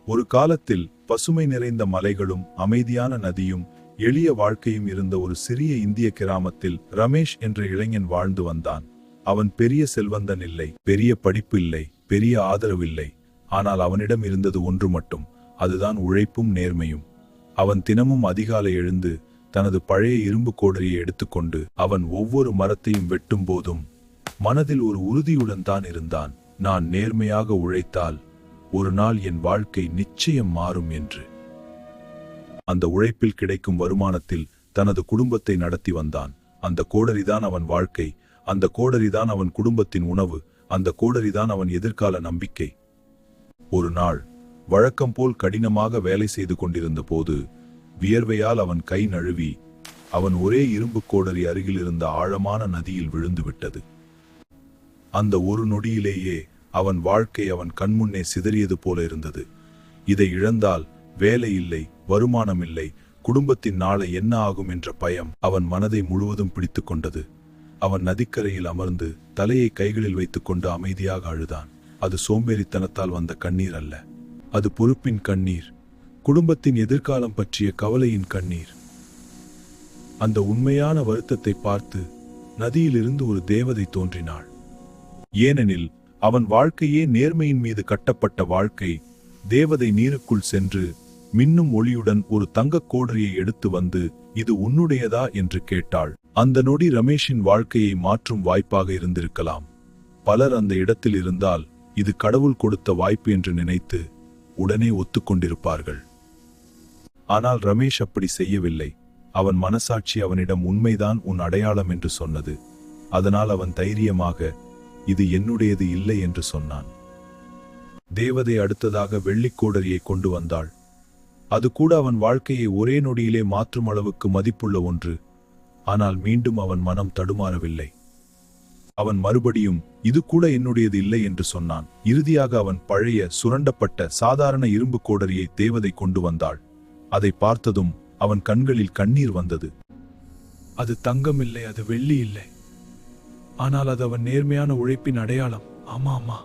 ஒரு காலத்தில் பசுமை நிறைந்த மலைகளும் அமைதியான நதியும் எளிய வாழ்க்கையும் இருந்த ஒரு சிறிய இந்திய கிராமத்தில் ரமேஷ் என்ற இளைஞன் வாழ்ந்து வந்தான். அவன் பெரிய செல்வந்தன் இல்லை, பெரிய படிப்பு இல்லை, பெரிய ஆதரவு இல்லை. ஆனால் அவனிடம் இருந்தது ஒன்று மட்டும், அதுதான் உழைப்பும் நேர்மையும். அவன் தினமும் அதிகாலை எழுந்து தனது பழைய இரும்பு கோடரியை எடுத்துக்கொண்டு அவன் ஒவ்வொரு மரத்தையும் வெட்டும் போதும் மனதில் ஒரு உறுதியுடன் தான் இருந்தான். நான் நேர்மையாக உழைத்தால் ஒரு நாள் என் வாழ்க்கை நிச்சயம் மாறும் என்று. அந்த உழைப்பில் கிடைக்கும் வருமானத்தில் தனது குடும்பத்தை நடத்தி வந்தான். அந்த கோடரிதான் அவன் வாழ்க்கை, அந்த கோடரிதான் அவன் குடும்பத்தின் உணவு, அந்த கோடரிதான் அவன் எதிர்கால நம்பிக்கை. ஒரு நாள் வழக்கம் போல் கடினமாக வேலை செய்து கொண்டிருந்த போது வியர்வையால் அவன் கை நழுவி அவன் ஒரே இரும்பு கோடரி அருகில் இருந்த ஆழமான நதியில் விழுந்து விட்டது. அந்த ஒரு நொடியிலேயே அவன் வாழ்க்கை அவன் கண்முன்னே சிதறியது போல இருந்தது. இதை இழந்தால் வேலை இல்லை, வருமானம் இல்லை, குடும்பத்தின் நாளை என்ன ஆகும் என்ற பயம் அவன் மனதை முழுவதும் பிடித்து கொண்டது. அவன் நதிக்கரையில் அமர்ந்து தலையை கைகளில் வைத்துக்கொண்டு அமைதியாக அழுதான். அது சோம்பேறித்தனத்தால் வந்த கண்ணீர் அல்ல, அது பொறுப்பின் கண்ணீர், குடும்பத்தின் எதிர்காலம் பற்றிய கவலையின் கண்ணீர். அந்த உண்மையான வருத்தத்தை பார்த்து நதியிலிருந்து ஒரு தேவதை தோன்றினாள். ஏனெனில் அவன் வாழ்க்கையே நேர்மையின் மீது கட்டப்பட்ட வாழ்க்கை. தேவதை நீருக்குள் சென்று மின்னும் ஒளியுடன் ஒரு தங்கக் கோடரியை எடுத்து வந்து, இது உன்னுடையதா என்று கேட்டாள். அந்த நொடி ரமேஷின் வாழ்க்கையை மாற்றும் வாய்ப்பாக இருந்திருக்கலாம். பலர் அந்த இடத்தில் இருந்தால் இது கடவுள் கொடுத்த வாய்ப்பு என்று நினைத்து உடனே ஒத்துக்கொண்டிருப்பார்கள். ஆனால் ரமேஷ் அப்படி செய்யவில்லை. அவன் மனசாட்சி அவனிடம் உண்மைதான் உன் அடையாளம் என்று சொன்னது. அதனால் அவன் தைரியமாக இது என்னுடையது இல்லை என்று சொன்னான். தேவதை அடுத்ததாக வெள்ளிக்கோடரியை கொண்டு வந்தாள். அது கூட அவன் வாழ்க்கையை ஒரே நொடியிலே மாற்றும் அளவுக்கு மதிப்புள்ள ஒன்று. ஆனால் மீண்டும் அவன் மனம் தடுமாறவில்லை. அவன் மறுபடியும் இது கூட என்னுடையது இல்லை என்று சொன்னான். இறுதியாக அவன் பழைய சுரண்டப்பட்ட சாதாரண இரும்பு கோடரியை தேவதை கொண்டு வந்தாள். அதை பார்த்ததும் அவன் கண்களில் கண்ணீர் வந்தது. அது தங்கம் இல்லை, அது வெள்ளி இல்லை, ஆனால் அது அவன் நேர்மையான உழைப்பின் அடையாளம். ஆமா,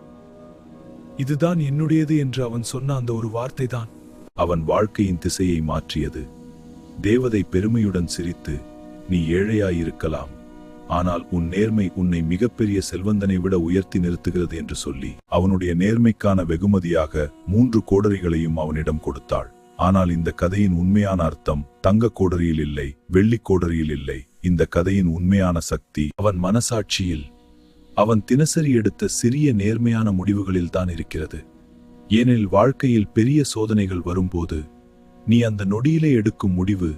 இதுதான் என்னுடையது என்று அவன் சொன்ன அந்த ஒரு வார்த்தை தான் அவன் வாழ்க்கையின் திசையை மாற்றியது. தேவதை பெருமையுடன் சிரித்து, நீ ஏழையாயிருக்கலாம், ஆனால் உன் நேர்மை உன்னை மிகப்பெரிய செல்வந்தனை விட உயர்த்தி நிறுத்துகிறது என்று சொல்லி அவனுடைய நேர்மைக்கான வெகுமதியாக 3 கோடரிகளையும் அவனிடம் கொடுத்தாள். ஆனால் இந்த கதையின் உண்மையான அர்த்தம் தங்க கோடரியில் இல்லை, வெள்ளி கோடரியில் இல்லை. இந்த கதையின் உண்மையான சக்தி அவன் மனசாட்சியில், அவன் தினசரி எடுத்த சிறிய நேர்மையான முடிவுகளில் தான் இருக்கிறது. ஏனெனில் வாழ்க்கையில் பெரிய சோதனைகள் வரும்போது நீ அந்த நொடியிலே எடுக்கும் முடிவு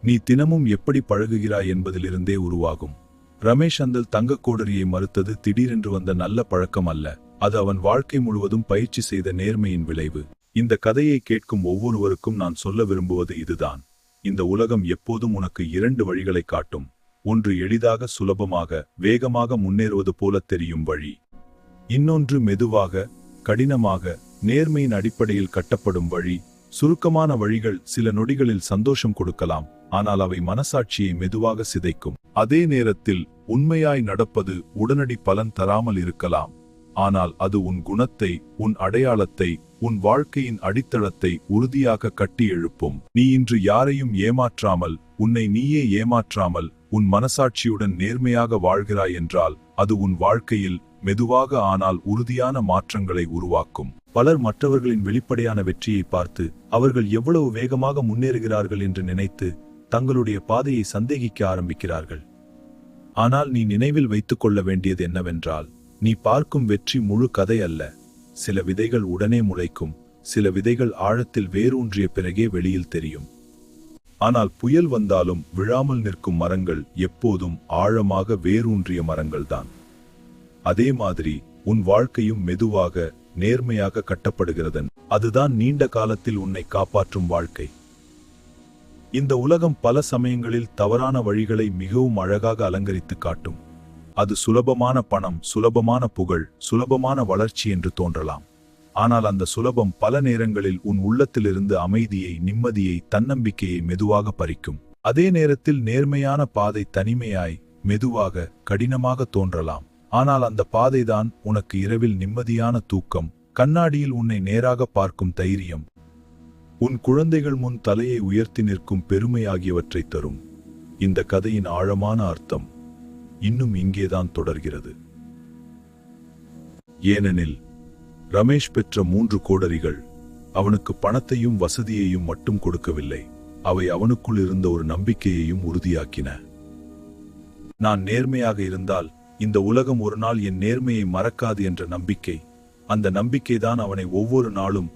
நீ தினமும் எப்படி பழகுகிறாய் என்பதிலிருந்தே உருவாகும். ரமேஷ் அந்த தங்க கோடரியை மறுத்தது திடீரென்று வந்த நல்ல பழக்கம் அல்ல, அது அவன் வாழ்க்கை முழுவதும் பயிற்சி செய்த நேர்மையின் விளைவு. இந்த கதையை கேட்கும் ஒவ்வொருவருக்கும் நான் சொல்ல விரும்புவது இதுதான். இந்த உலகம் எப்போதும் உனக்கு 2 வழிகளை காட்டும். ஒன்று எளிதாக, சுலபமாக, வேகமாக முன்னேறுவது போல தெரியும் வழி. இன்னொன்று மெதுவாக, கடினமாக, நேர்மையின் அடிப்படையில் கட்டப்படும் வழி. சுருக்கமான வழிகள் சில நொடிகளில் சந்தோஷம் கொடுக்கலாம், ஆனால் அவை மனசாட்சியை மெதுவாக சிதைக்கும். அதே நேரத்தில் உண்மையாய் நடப்பது உடனடி பலன் தராமல் இருக்கலாம், ஆனால் அது உன் குணத்தை, உன் அடையாளத்தை, உன் வாழ்க்கையின் அடித்தளத்தை உறுதியாக கட்டி எழுப்பும். நீ இன்று யாரையும் ஏமாற்றாமல், உன்னை நீயே ஏமாற்றாமல், உன் மனசாட்சியுடன் நேர்மையாக வாழ்கிறாய் என்றால் அது உன் வாழ்க்கையில் மெதுவாக ஆனால் உறுதியான மாற்றங்களை உருவாக்கும். பலர் மற்றவர்களின் வெளிப்படையான வெற்றியை பார்த்து அவர்கள் எவ்வளவு வேகமாக முன்னேறுகிறார்கள் என்று நினைத்து தங்களுடைய பாதையை சந்தேகிக்க ஆரம்பிக்கிறார்கள். ஆனால் நீ நினைவில் வைத்துக் கொள்ள வேண்டியது என்னவென்றால், நீ பார்க்கும் வெற்றி முழு கதை அல்ல. சில விதைகள் உடனே முளைக்கும், சில விதைகள் ஆழத்தில் வேரூன்றிய பிறகே வெளியில் தெரியும். ஆனால் புயல் வந்தாலும் விழாமல் நிற்கும் மரங்கள் எப்போதும் ஆழமாக வேரூன்றிய மரங்கள்தான். அதே மாதிரி உன் வாழ்க்கையும் மெதுவாக, நேர்மையாக கட்டப்படுகிறது. அதுதான் நீண்ட காலத்தில் உன்னை காப்பாற்றும் வாழ்க்கை. இந்த உலகம் பல சமயங்களில் தவறான வழிகளை மிகவும் அழகாக அலங்கரித்து காட்டும். அது சுலபமான பணம், சுலபமான புகழ், சுலபமான வளர்ச்சி என்று தோன்றலாம். ஆனால் அந்த சுலபம் பல நேரங்களில் உன் உள்ளத்திலிருந்து அமைதியை, நிம்மதியை, தன்னம்பிக்கையை மெதுவாக பறிக்கும். அதே நேரத்தில் நேர்மையான பாதை தனிமையாய், மெதுவாக, கடினமாக தோன்றலாம். ஆனால் அந்த பாதைதான் உனக்கு இரவில் நிம்மதியான தூக்கம், கண்ணாடியில் உன்னை நேராக பார்க்கும் தைரியம், உன் குழந்தைகள் முன் தலையை உயர்த்தி நிற்கும் பெருமை ஆகியவற்றை தரும். இந்த கதையின் ஆழமான அர்த்தம் இன்னும் இங்கேதான் தொடர்கிறது. ஏனெனில் ரமேஷ் பெற்ற 3 கோடரிகள் அவனுக்கு பணத்தையும் வசதியையும் மட்டும் கொடுக்கவில்லை, அவை அவனுக்குள் இருந்த ஒரு நம்பிக்கையையும் உறுதியாக்கின. நான் நேர்மையாக இருந்தால் இந்த உலகம் ஒரு நாள் என் நேர்மையை மறக்காது என்ற நம்பிக்கை. அந்த நம்பிக்கைதான் அவனை ஒவ்வொரு நாளும்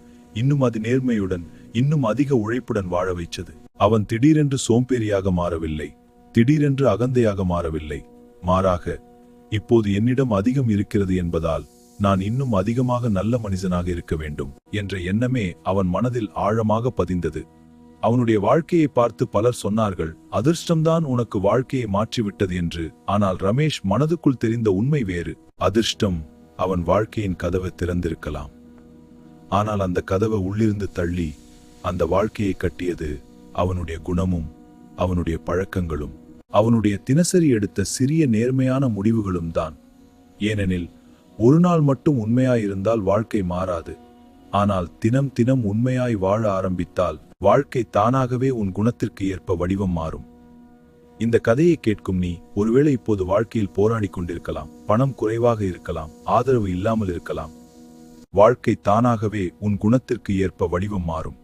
இன்னும் நேர்மையுடன் இன்னும் அதிக உழைப்புடன் வாழ வைத்தது. அவன் திடீரென்று சோம்பேறியாக மாறவில்லை, திடீரென்று அகந்தையாக மாறவில்லை. மாறாக, இப்போது என்னிடம் அதிகம் இருக்கிறது என்பதால் நான் இன்னும் அதிகமாக நல்ல மனிதனாக இருக்க வேண்டும் என்ற எண்ணமே அவன் மனதில் ஆழமாக பதிந்தது. அவனுடைய வாழ்க்கையை பார்த்து பலர் சொன்னார்கள், அதிர்ஷ்டம்தான் உனக்கு வாழ்க்கையை மாற்றிவிட்டது என்று. ஆனால் ரமேஷ் மனதுக்குள் தெரிந்த உண்மை வேறு. அதிர்ஷ்டம் அவன் வாழ்க்கையின் கதவை திறந்திருக்கலாம், ஆனால் அந்த கதவை உள்ளிருந்து தள்ளி அந்த வாழ்க்கையை கட்டியது அவனுடைய குணமும் அவனுடைய பழக்கங்களும் அவனுடைய தினசரி எடுத்த சிறிய நேர்மையான முடிவுகளும் தான். ஏனெனில் ஒரு நாள் மட்டும் உண்மையாயிருந்தால் வாழ்க்கை மாறாது, ஆனால் தினம் தினம் உண்மையாய் வாழ ஆரம்பித்தால் வாழ்க்கை தானாகவே உன் குணத்திற்கு ஏற்ப வடிவம் மாறும். இந்த கதையை கேட்கும் நீ ஒருவேளை இப்போது வாழ்க்கையில் போராடி கொண்டிருக்கலாம், பணம் குறைவாக இருக்கலாம், ஆதரவு இல்லாமல் இருக்கலாம். வாழ்க்கை தானாகவே உன் குணத்திற்கு ஏற்ப வடிவம் மாறும்.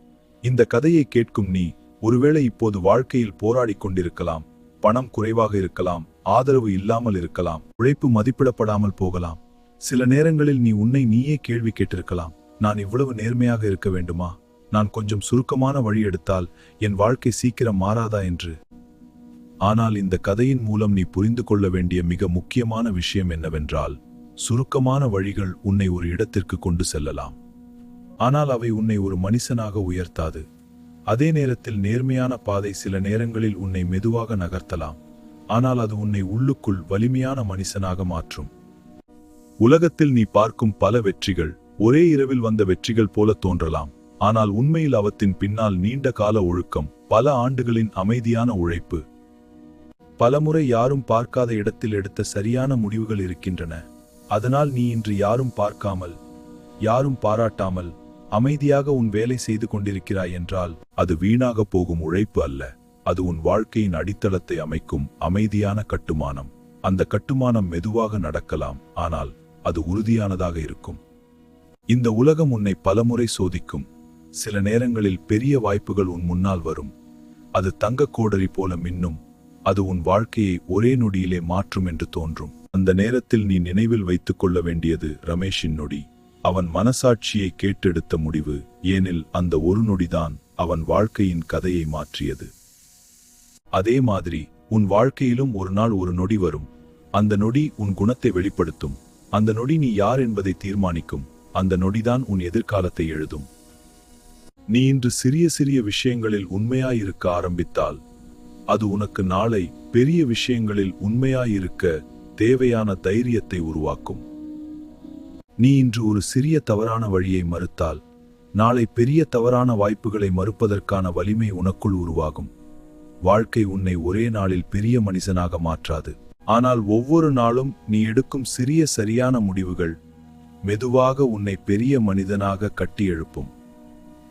இந்த கதையை கேட்கும் நீ ஒருவேளை இப்போது வாழ்க்கையில் போராடி கொண்டிருக்கலாம், பணம் குறைவாக இருக்கலாம், ஆதரவு இல்லாமல் இருக்கலாம், உழைப்பு மதிப்பிடப்படாமல் போகலாம். சில நேரங்களில் நீ உன்னை நீயே கேள்வி கேட்டிருக்கலாம், நான் இவ்வளவு நேர்மையாக இருக்க வேண்டுமா? நான் கொஞ்சம் சுருக்கமான வழி எடுத்தால் என் வாழ்க்கை சீக்கிரம் மாறாதா என்று. ஆனால் இந்த கதையின் மூலம் நீ புரிந்து கொள்ள வேண்டிய மிக முக்கியமான விஷயம் என்னவென்றால், சுருக்கமான வழிகள் உன்னை ஒரு இடத்திற்கு கொண்டு செல்லலாம், ஆனால் அவை உன்னை ஒரு மனுஷனாக உயர்த்தாது. அதே நேரத்தில் நேர்மையான பாதை சில நேரங்களில் உன்னை மெதுவாக நகர்த்தலாம், ஆனால் அது உன்னை உள்ளுக்குள் வலிமையான மனுஷனாக மாற்றும். உலகத்தில் நீ பார்க்கும் பல வெற்றிகள் ஒரே இரவில் வந்த வெற்றிகள் போல தோன்றலாம், ஆனால் உண்மையில் அவற்றின் பின்னால் நீண்ட கால ஒழுக்கம், பல ஆண்டுகளின் அமைதியான உழைப்பு, பலமுறை யாரும் பார்க்காத இடத்தில் எடுத்த சரியான முடிவுகள் இருக்கின்றன. அதனால் நீ இன்று யாரும் பார்க்காமல், யாரும் பாராட்டாமல் அமைதியாக உன் வேலை செய்து கொண்டிருக்கிறாய் என்றால் அது வீணாக போகும் உழைப்பு அல்ல, அது உன் வாழ்க்கையின் அடித்தளத்தை அமைக்கும் அமைதியான கட்டுமானம். அந்த கட்டுமானம் மெதுவாக நடக்கலாம், ஆனால் அது உறுதியானதாக இருக்கும். இந்த உலகம் உன்னை பலமுறை சோதிக்கும். சில நேரங்களில் பெரிய வாய்ப்புகள் உன் முன்னால் வரும், அது தங்க கோடரி போல மின்னும், அது உன் வாழ்க்கையை ஒரே நொடியிலே மாற்றும் என்று தோன்றும். அந்த நேரத்தில் நீ நினைவில் வைத்துக் கொள்ள வேண்டியது ரமேஷின் நொடி, அவன் மனசாட்சியை கேட்டெடுத்த முடிவு. ஏனில் அந்த ஒரு நொடிதான் அவன் வாழ்க்கையின் கதையை மாற்றியது. அதே மாதிரி உன் வாழ்க்கையிலும் ஒரு நாள் ஒரு நொடி வரும். அந்த நொடி உன் குணத்தை வெளிப்படுத்தும், அந்த நொடி நீ யார் என்பதை தீர்மானிக்கும், அந்த நொடிதான் உன் எதிர்காலத்தை எழுதும். நீ இன்று சிறிய சிறிய விஷயங்களில் உண்மையாயிருக்க ஆரம்பித்தால் அது உனக்கு நாளை பெரிய விஷயங்களில் உண்மையாயிருக்க தேவையான தைரியத்தை உருவாக்கும். நீ இன்று ஒரு சிறிய தவறான வழியை மறுத்தால் நாளை பெரிய தவறான வாய்ப்புகளை மறுப்பதற்கான வலிமை உனக்குள் உருவாகும். வாழ்க்கை உன்னை ஒரே நாளில் பெரிய மனிதனாக மாற்றாது, ஆனால் ஒவ்வொரு நாளும் நீ எடுக்கும் சிறிய சரியான முடிவுகள் மெதுவாக உன்னை பெரிய மனிதனாக கட்டி எழுப்பும்.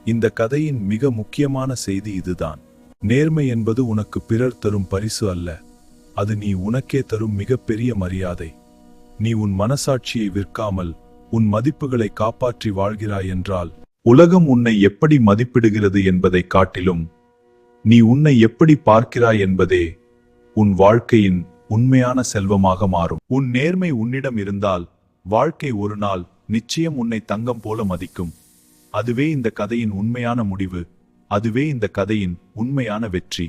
இந்த கதையின் மிக முக்கியமான செய்தி இதுதான். நேர்மை என்பது உனக்கு பிறர் தரும் பரிசு அல்ல, அது நீ உனக்கே தரும் மிகப்பெரிய மரியாதை. நீ உன் மனசாட்சியை விற்காமல் உன் மதிப்புகளை காப்பாற்றி வாழ்கிறாய் என்றால் உலகம் உன்னை எப்படி மதிப்பிடுகிறது என்பதை காட்டிலும் நீ உன்னை எப்படி பார்க்கிறாய் என்பதே உன் வாழ்க்கையின் உண்மையான செல்வமாக மாறும். உன் நேர்மை உன்னிடம் இருந்தால் வாழ்க்கை ஒரு நாள் நிச்சயம் உன்னை தங்கம் போல மதிக்கும். அதுவே இந்த கதையின் உண்மையான முடிவு, அதுவே இந்த கதையின் உண்மையான வெற்றி.